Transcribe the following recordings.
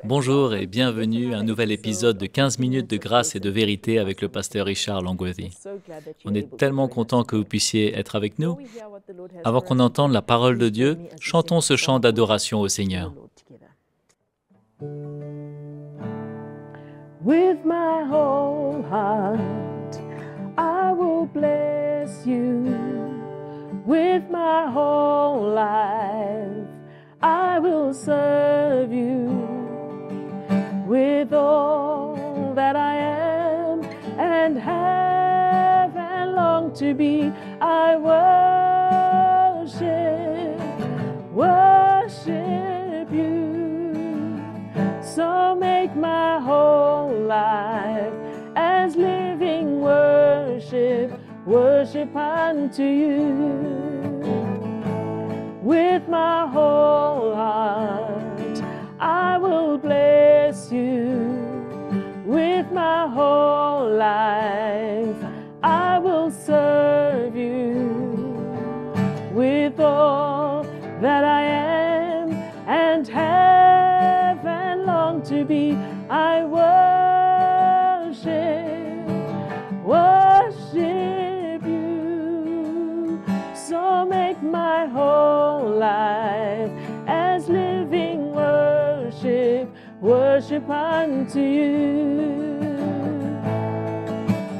Bonjour et bienvenue à un nouvel épisode de 15 minutes de grâce et de vérité avec le pasteur Richard Langworthy. On est tellement content que vous puissiez être avec nous. Avant qu'on entende la parole de Dieu, chantons ce chant d'adoration au Seigneur. With my whole heart, I will bless you. With my whole life, I will serve you. With all that I am and have and long to be, I worship you. So make my whole life as living worship unto you. With my whole heart, I will bless you. With my whole life, I will serve you. With all that I am and have and long to be, I worship you. So make my whole life as living worship unto you.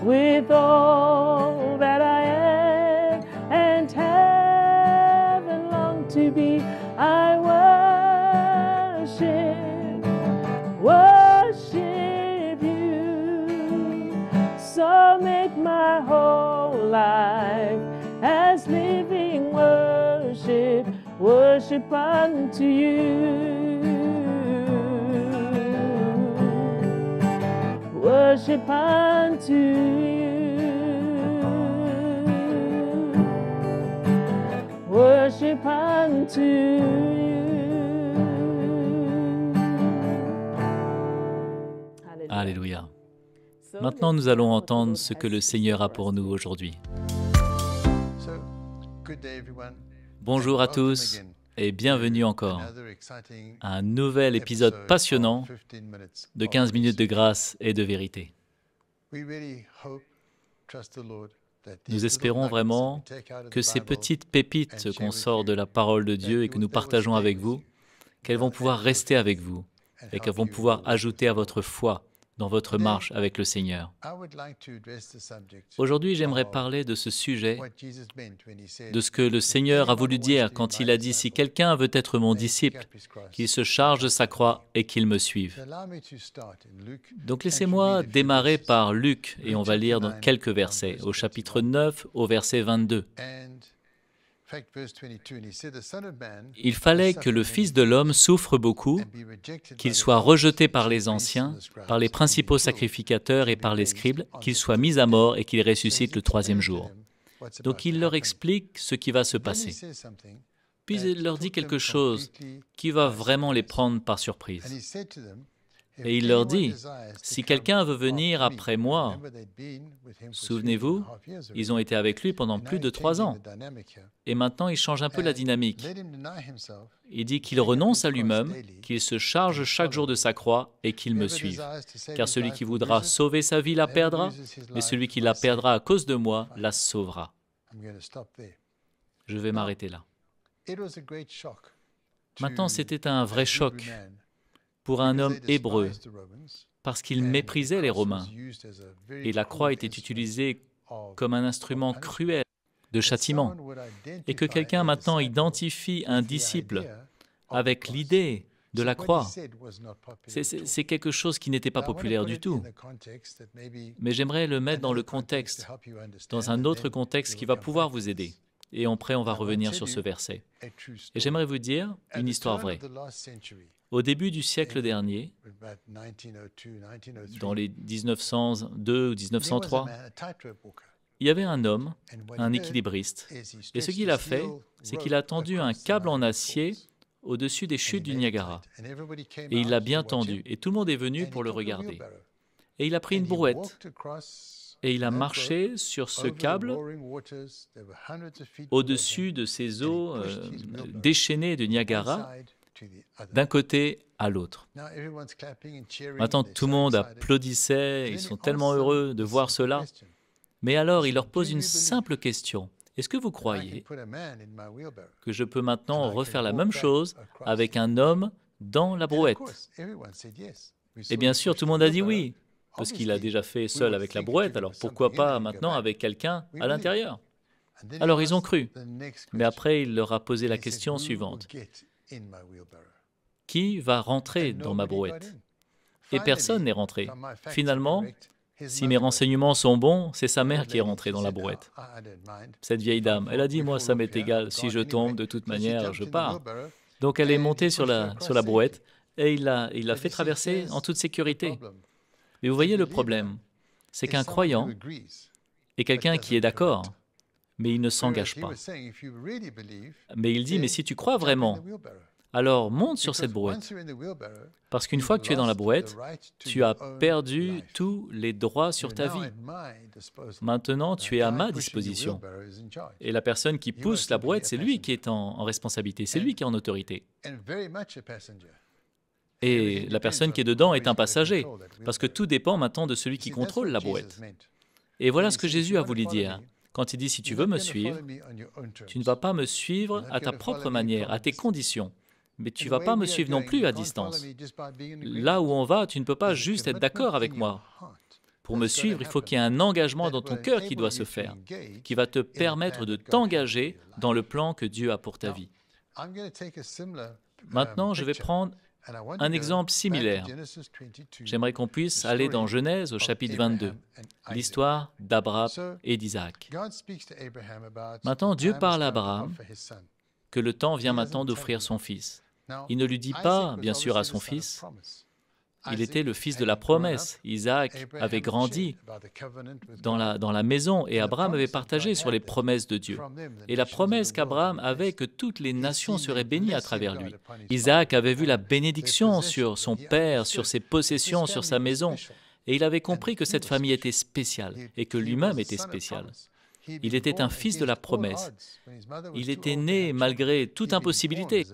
With all that I am and have and long to be, I worship you. So make my whole life as living worship unto you. Worship unto you. Worship unto you. Alléluia. Maintenant, nous allons entendre ce que le Seigneur a pour nous aujourd'hui. Bonjour à tous et bienvenue encore à un nouvel épisode passionnant de 15 minutes de grâce et de vérité. Nous espérons vraiment que ces petites pépites qu'on sort de la parole de Dieu et que nous partageons avec vous, qu'elles vont pouvoir rester avec vous et qu'elles vont pouvoir ajouter à votre foi dans votre marche avec le Seigneur. Aujourd'hui, j'aimerais parler de ce sujet, de ce que le Seigneur a voulu dire quand il a dit « Si quelqu'un veut être mon disciple, qu'il se charge de sa croix et qu'il me suive. » Donc laissez-moi démarrer par Luc et on va lire dans quelques versets, au chapitre 9, au verset 22. Il fallait que le Fils de l'homme souffre beaucoup, qu'il soit rejeté par les anciens, par les principaux sacrificateurs et par les scribes, qu'il soit mis à mort et qu'il ressuscite le troisième jour. Donc il leur explique ce qui va se passer. Puis il leur dit quelque chose qui va vraiment les prendre par surprise. Et il leur dit, si quelqu'un veut venir après moi, souvenez-vous, ils ont été avec lui pendant plus de 3 ans. Et maintenant, il change un peu la dynamique. Il dit qu'il renonce à lui-même, qu'il se charge chaque jour de sa croix et qu'il me suive. Car celui qui voudra sauver sa vie la perdra, mais celui qui la perdra à cause de moi la sauvera. Je vais m'arrêter là. Maintenant, c'était un vrai choc pour un homme hébreu, parce qu'il méprisait les Romains, et la croix était utilisée comme un instrument cruel de châtiment, et que quelqu'un maintenant identifie un disciple avec l'idée de la croix. C'est quelque chose qui n'était pas populaire du tout, mais j'aimerais le mettre dans le contexte, dans un autre contexte qui va pouvoir vous aider. Et après, on va revenir sur ce verset. Et j'aimerais vous dire une histoire vraie. Au début du siècle dernier, dans les 1902 ou 1903, il y avait un homme, un équilibriste, et ce qu'il a fait, c'est qu'il a tendu un câble en acier au-dessus des chutes du Niagara. Et il l'a bien tendu, et tout le monde est venu pour le regarder. Et il a pris une brouette, et il a marché sur ce câble au-dessus de ces eaux déchaînées de Niagara, d'un côté à l'autre. Maintenant, tout le monde applaudissait, ils sont tellement heureux de voir cela. Mais alors, il leur pose une simple question. Est-ce que vous croyez que je peux maintenant refaire la même chose avec un homme dans la brouette? Et bien sûr, tout le monde a dit oui, parce qu'il a déjà fait seul avec la brouette, alors pourquoi pas maintenant avec quelqu'un à l'intérieur? Alors ils ont cru, mais après il leur a posé la question suivante. Qui va rentrer dans ma brouette? Et personne n'est rentré. Finalement, si mes renseignements sont bons, c'est sa mère qui est rentrée dans la brouette. Cette vieille dame, elle a dit, moi ça m'est égal, si je tombe, de toute manière, je pars. Donc elle est montée sur la brouette et il l'a fait traverser en toute sécurité. Mais vous voyez le problème, c'est qu'un croyant est quelqu'un qui est d'accord, mais il ne s'engage pas. Mais il dit, mais si tu crois vraiment, alors monte sur cette brouette. Parce qu'une fois que tu es dans la brouette, tu as perdu tous les droits sur ta vie. Maintenant, tu es à ma disposition. Et la personne qui pousse la brouette, c'est lui qui est en responsabilité, c'est lui qui est en autorité. Et la personne qui est dedans est un passager, parce que tout dépend maintenant de celui qui contrôle la brouette. Et voilà ce que Jésus a voulu dire. Quand il dit, si tu veux me suivre, tu ne vas pas me suivre à ta propre manière, à tes conditions, mais tu ne vas pas me suivre non plus à distance. Là où on va, tu ne peux pas juste être d'accord avec moi. Pour me suivre, il faut qu'il y ait un engagement dans ton cœur qui doit se faire, qui va te permettre de t'engager dans le plan que Dieu a pour ta vie. Maintenant, je vais prendre un exemple similaire. J'aimerais qu'on puisse aller dans Genèse au chapitre 22, l'histoire d'Abraham et d'Isaac. Maintenant, Dieu parle à Abraham que le temps vient maintenant d'offrir son fils. Il ne lui dit pas, bien sûr, à son fils. Il était le fils de la promesse. Isaac avait grandi dans la maison et Abraham avait partagé sur les promesses de Dieu. Et la promesse qu'Abraham avait que toutes les nations seraient bénies à travers lui. Isaac avait vu la bénédiction sur son père, sur ses possessions, sur sa maison. Et il avait compris que cette famille était spéciale et que lui-même était spécial. Il était un fils de la promesse. Il était né malgré toute impossibilité.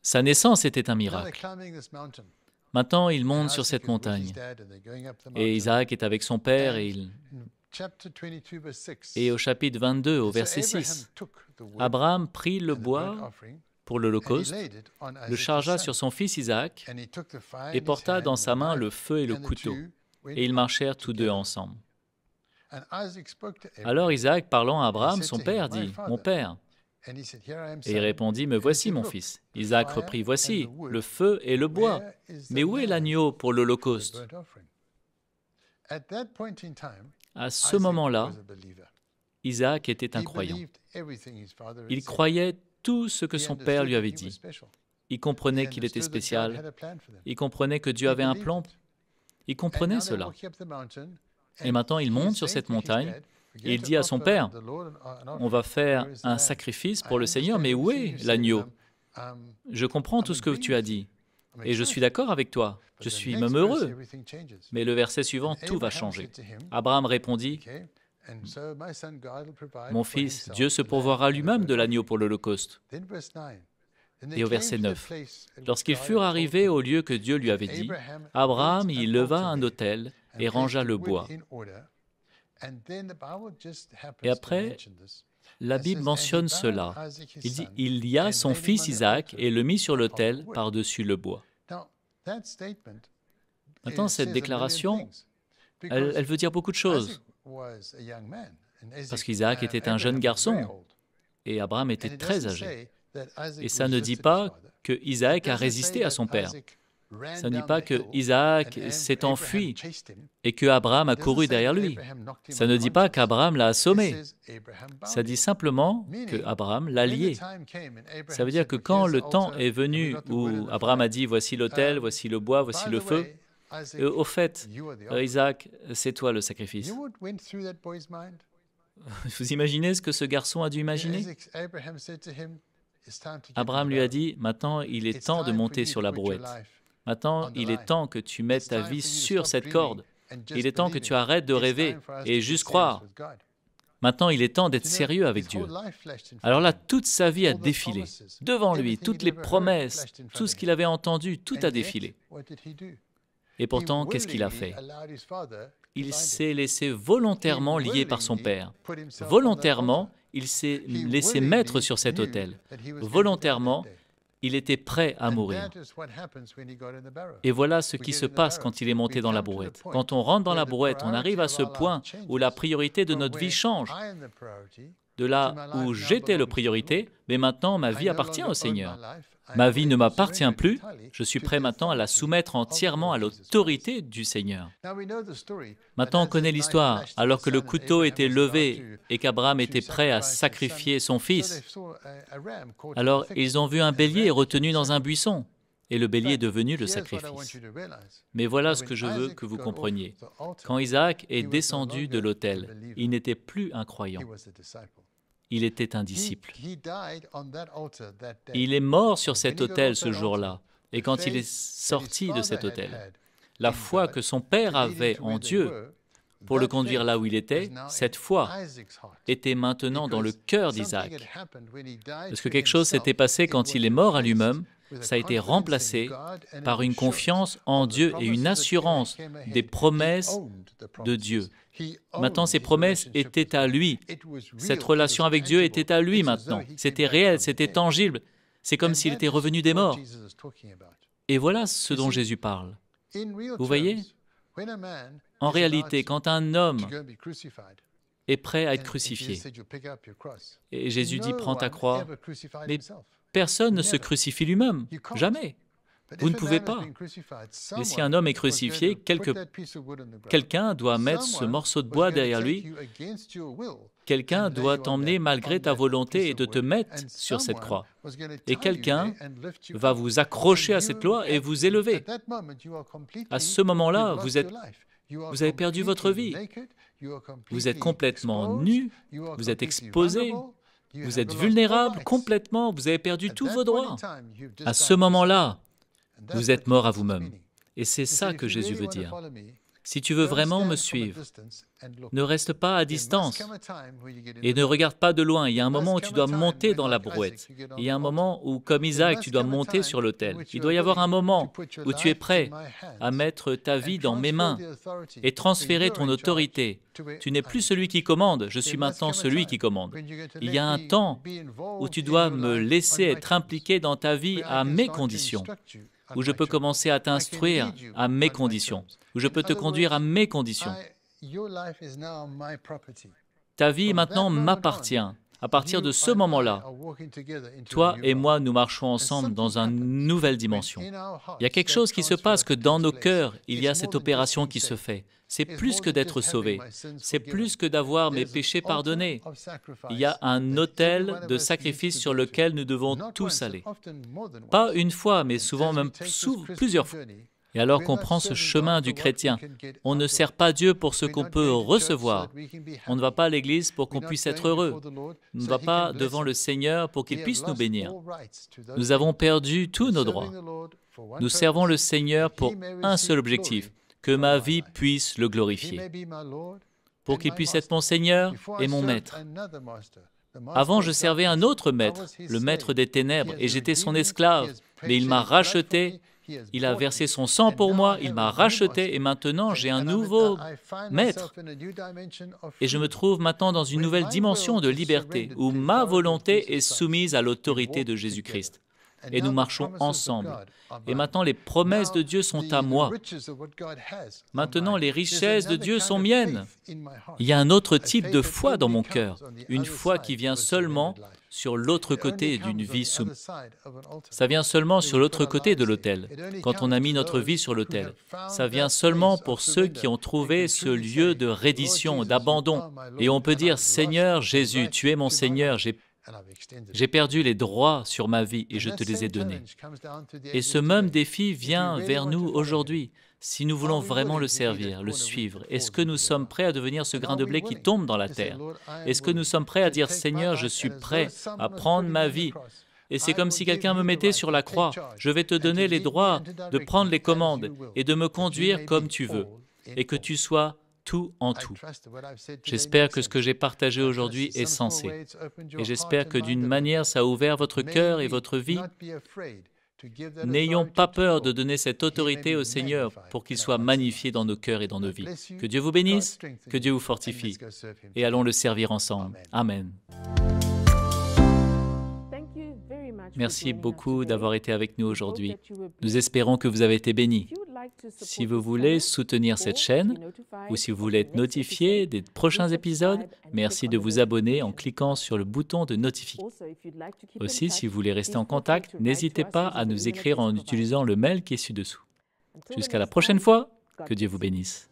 Sa naissance était un miracle. Maintenant, il monte sur cette montagne. Et Isaac est avec son père et au chapitre 22, au verset 6, Abraham prit le bois pour l'Holocauste, le chargea sur son fils Isaac et porta dans sa main le feu et le couteau. Et ils marchèrent tous deux ensemble. Alors Isaac, parlant à Abraham, son père, dit, « Mon père ». Et il répondit, « Me voici, mon fils. » Isaac reprit, « Voici le feu et le bois. Mais où est l'agneau pour l'Holocauste » À ce moment-là, Isaac était un croyant. Il croyait tout ce que son père lui avait dit. Il comprenait qu'il était spécial. Il comprenait que Dieu avait un plan. Il comprenait cela. Et maintenant, il monte sur cette montagne. Et il dit à son père, on va faire un sacrifice pour le Seigneur, mais où est l'agneau? Je comprends tout ce que tu as dit, et je suis d'accord avec toi, je suis même heureux. Mais le verset suivant, tout va changer. Abraham répondit, mon fils, Dieu se pourvoira lui-même de l'agneau pour l'Holocauste. Et au verset 9, lorsqu'ils furent arrivés au lieu que Dieu lui avait dit, Abraham y leva un autel et rangea le bois. Et après, la Bible mentionne cela. Il dit, il lia son fils Isaac et le mit sur l'autel par-dessus le bois. Maintenant, cette déclaration, elle veut dire beaucoup de choses. Parce qu'Isaac était un jeune garçon et Abraham était très âgé. Et ça ne dit pas que Isaac a résisté à son père. Ça ne dit pas que Isaac s'est enfui et que Abraham a couru derrière lui. Ça ne dit pas qu'Abraham l'a assommé. Ça dit simplement que Abraham l'a lié. Ça veut dire que quand le temps est venu où Abraham a dit « voici l'autel, voici le bois, voici le feu », au fait, Isaac, c'est toi le sacrifice. Vous imaginez ce que ce garçon a dû imaginer? Abraham lui a dit « maintenant il est temps de monter sur la brouette. Maintenant, il est temps que tu mettes ta vie sur cette corde. Il est temps que tu arrêtes de rêver et juste croire. Maintenant, il est temps d'être sérieux avec Dieu. Alors là, toute sa vie a défilé. Devant lui, toutes les promesses, tout ce qu'il avait entendu, tout a défilé. Et pourtant, qu'est-ce qu'il a fait? Il s'est laissé volontairement lier par son père. Volontairement, il s'est laissé mettre sur cet autel. Volontairement, il était prêt à mourir. Et voilà ce qui se passe quand il est monté dans la brouette. Quand on rentre dans la brouette, on arrive à ce point où la priorité de notre vie change. De là où j'étais la priorité, mais maintenant ma vie appartient au Seigneur. Ma vie ne m'appartient plus, je suis prêt maintenant à la soumettre entièrement à l'autorité du Seigneur. Maintenant on connaît l'histoire. Alors que le couteau était levé et qu'Abraham était prêt à sacrifier son fils, alors ils ont vu un bélier retenu dans un buisson, et le bélier est devenu le sacrifice. Mais voilà ce que je veux que vous compreniez. Quand Isaac est descendu de l'autel, il n'était plus un croyant. Il était un disciple. Il est mort sur cet autel ce jour-là. Et quand il est sorti de cet autel, la foi que son père avait en Dieu pour le conduire là où il était, cette foi était maintenant dans le cœur d'Isaac. Parce que quelque chose s'était passé quand il est mort à lui-même, ça a été remplacé par une confiance en Dieu et une assurance des promesses de Dieu. Maintenant, ces promesses étaient à lui. Cette relation avec Dieu était à lui maintenant. C'était réel, c'était tangible. C'est comme s'il était revenu des morts. Et voilà ce dont Jésus parle. Vous voyez? En réalité, quand un homme est prêt à être crucifié, et Jésus dit « prends ta croix », mais personne ne se crucifie lui-même, jamais. Vous ne pouvez pas. Et si un homme est crucifié, quelqu'un doit mettre ce morceau de bois derrière lui. Quelqu'un doit t'emmener malgré ta volonté et de te mettre sur cette croix. Et quelqu'un va vous accrocher à cette croix et vous élever. À ce moment-là, vous avez perdu votre vie. Vous êtes complètement nu, vous êtes exposé, vous êtes vulnérable complètement, vous avez perdu tous vos droits. À ce moment-là, vous êtes mort à vous-même. Et c'est ça que Jésus veut dire. Si tu veux vraiment me suivre, ne reste pas à distance et ne regarde pas de loin. Il y a un moment où tu dois monter dans la brouette. Il y a un moment où, comme Isaac, tu dois monter sur l'autel. Il doit y avoir un moment où tu es prêt à mettre ta vie dans mes mains et transférer ton autorité. Tu n'es plus celui qui commande, je suis maintenant celui qui commande. Il y a un temps où tu dois me laisser être impliqué dans ta vie à mes conditions, où je peux commencer à t'instruire à mes conditions, où je peux te conduire à mes conditions. Ta vie maintenant m'appartient. À partir de ce moment-là, toi et moi, nous marchons ensemble dans une nouvelle dimension. Il y a quelque chose qui se passe, que dans nos cœurs, il y a cette opération qui se fait. C'est plus que d'être sauvé. C'est plus que d'avoir mes péchés pardonnés. Il y a un autel de sacrifice sur lequel nous devons tous aller. Pas une fois, mais souvent même plusieurs fois. Et alors qu'on prend ce chemin du chrétien, on ne sert pas Dieu pour ce qu'on peut recevoir. On ne va pas à l'église pour qu'on puisse être heureux. On ne va pas devant le Seigneur pour qu'il puisse nous bénir. Nous avons perdu tous nos droits. Nous servons le Seigneur pour un seul objectif, que ma vie puisse le glorifier, pour qu'il puisse être mon Seigneur et mon Maître. Avant, je servais un autre maître, le maître des ténèbres, et j'étais son esclave, mais il m'a racheté. Il a versé son sang pour moi, il m'a racheté et maintenant j'ai un nouveau maître. Et je me trouve maintenant dans une nouvelle dimension de liberté où ma volonté est soumise à l'autorité de Jésus-Christ. Et nous marchons ensemble. Et maintenant les promesses de Dieu sont à moi. Maintenant les richesses de Dieu sont miennes. Il y a un autre type de foi dans mon cœur, une foi qui vient seulement sur l'autre côté d'une vie soumise. Ça vient seulement sur l'autre côté de l'autel, quand on a mis notre vie sur l'autel. Ça vient seulement pour ceux qui ont trouvé ce lieu de reddition, d'abandon. Et on peut dire, « Seigneur Jésus, tu es mon Seigneur, j'ai perdu les droits sur ma vie et je te les ai donnés. » Et ce même défi vient vers nous aujourd'hui. Si nous voulons vraiment le servir, le suivre, est-ce que nous sommes prêts à devenir ce grain de blé qui tombe dans la terre? Est-ce que nous sommes prêts à dire, « Seigneur, je suis prêt à prendre ma vie » et c'est comme si quelqu'un me mettait sur la croix. Je vais te donner les droits de prendre les commandes et de me conduire comme tu veux, et que tu sois tout en tout. J'espère que ce que j'ai partagé aujourd'hui est sensé. Et j'espère que d'une manière, ça a ouvert votre cœur et votre vie. N'ayons pas peur de donner cette autorité au Seigneur pour qu'il soit magnifié dans nos cœurs et dans nos vies. Que Dieu vous bénisse, que Dieu vous fortifie. Et allons le servir ensemble. Amen. Merci beaucoup d'avoir été avec nous aujourd'hui. Nous espérons que vous avez été bénis. Si vous voulez soutenir cette chaîne ou si vous voulez être notifié des prochains épisodes, merci de vous abonner en cliquant sur le bouton de notification. Aussi, si vous voulez rester en contact, n'hésitez pas à nous écrire en utilisant le mail qui est ci-dessous. Jusqu'à la prochaine fois, que Dieu vous bénisse.